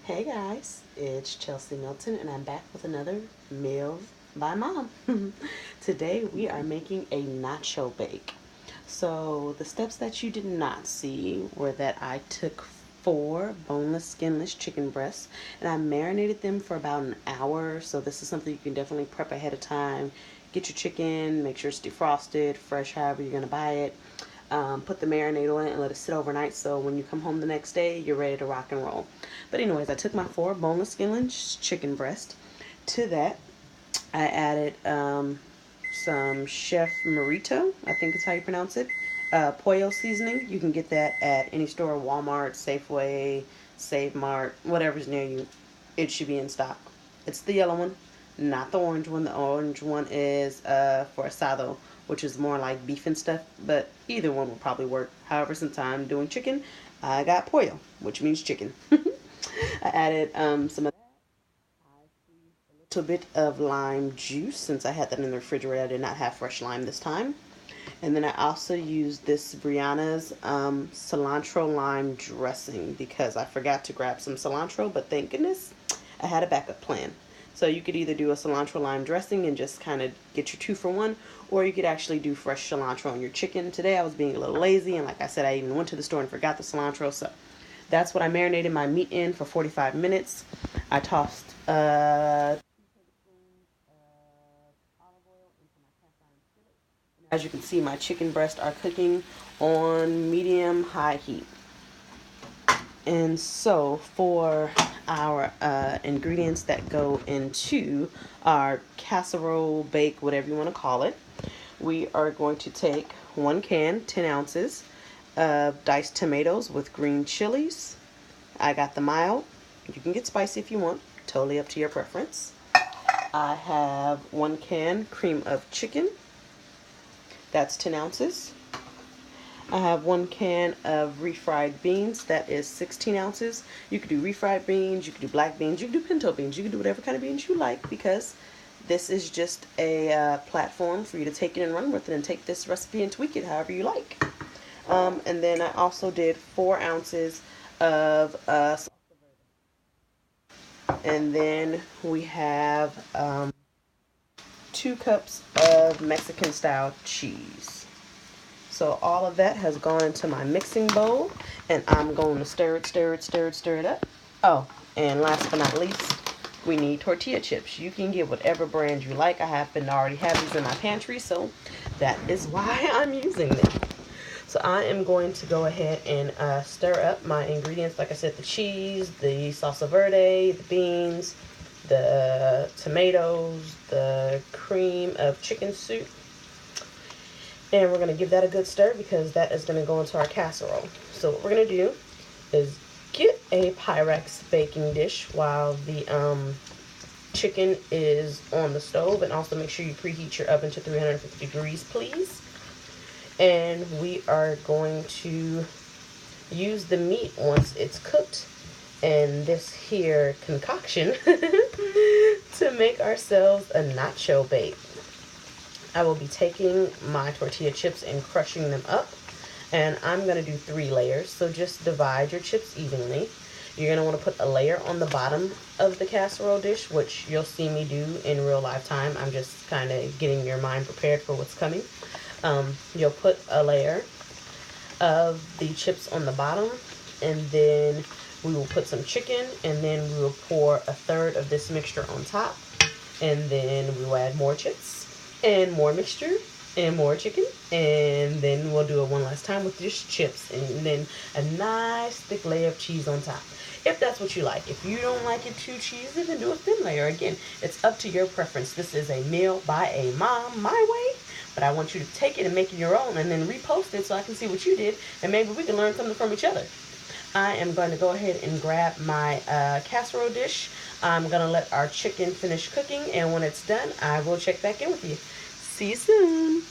Hey guys, it's Chelsea Milton and I'm back with another Meal by Mom. Today we are making a nacho bake. So the steps that you did not see were that I took 4 boneless, skinless chicken breasts and I marinated them for about an hour. So this is something you can definitely prep ahead of time. Get your chicken, make sure it's defrosted, fresh, however you're gonna buy it. Put the marinade on it and let it sit overnight so when you come home the next day you're ready to rock and roll. But anyways, I took my 4 boneless skinless chicken breast. To that I added some Chef Merito, I think is how you pronounce it, Pollo seasoning. You can get that at any store, Walmart, Safeway, Save Mart, whatever's near you. It should be in stock. It's the yellow one, not the orange one. The orange one is for asado, which is more like beef and stuff, but either one will probably work. However, since I'm doing chicken, I got pollo, which means chicken. I added some of a little bit of lime juice since I had that in the refrigerator. I did not have fresh lime this time. And then I also used this Brianna's cilantro lime dressing because I forgot to grab some cilantro, but thank goodness I had a backup plan. So you could either do a cilantro lime dressing and just kind of get your 2-for-1, or you could actually do fresh cilantro on your chicken. Today I was being a little lazy, and like I said, I even went to the store and forgot the cilantro. So that's what I marinated my meat in for 45 minutes. I tossed as you can see, my chicken breasts are cooking on medium-high heat. And so for our ingredients that go into our casserole, bake, whatever you want to call it, we are going to take 1 can, 10 ounces of diced tomatoes with green chilies. I got the mild. You can get spicy if you want, totally up to your preference. I have 1 can cream of chicken. That's 10 ounces. I have 1 can of refried beans. That is 16 ounces. You could do refried beans, you could do black beans, you could do pinto beans, you could do whatever kind of beans you like because this is just a platform for you to take it and run with it and take this recipe and tweak it however you like. And then I also did 4 ounces of salsa verde. And then we have 2 cups of Mexican style cheese. So all of that has gone into my mixing bowl, and I'm going to stir it up. Oh, and last but not least, we need tortilla chips. You can get whatever brand you like. I happen to already have these in my pantry, so that is why I'm using them. So I am going to go ahead and stir up my ingredients. Like I said, the cheese, the salsa verde, the beans, the tomatoes, the cream of chicken soup. And we're going to give that a good stir because that is going to go into our casserole. So what we're going to do is get a Pyrex baking dish while the chicken is on the stove. And also make sure you preheat your oven to 350 degrees, please. And we are going to use the meat once it's cooked and this here concoction to make ourselves a nacho bake. I will be taking my tortilla chips and crushing them up, and I'm going to do 3 layers, so just divide your chips evenly. You're going to want to put a layer on the bottom of the casserole dish, which you'll see me do in real life time. I'm just kind of getting your mind prepared for what's coming. You'll put a layer of the chips on the bottom, and then we will put some chicken, and then we will pour 1/3 of this mixture on top, and then we will add more chips and more mixture and more chicken, and then we'll do it one last time with just chips, and then a nice thick layer of cheese on top, if that's what you like. If you don't like it too cheesy, then do a thin layer. Again, it's up to your preference. This is a meal by a mom, my way, but I want you to take it and make it your own and then repost it so I can see what you did, and maybe we can learn something from each other. I am going to go ahead and grab my casserole dish. I'm going to let our chicken finish cooking, and when it's done, I will check back in with you. See you soon.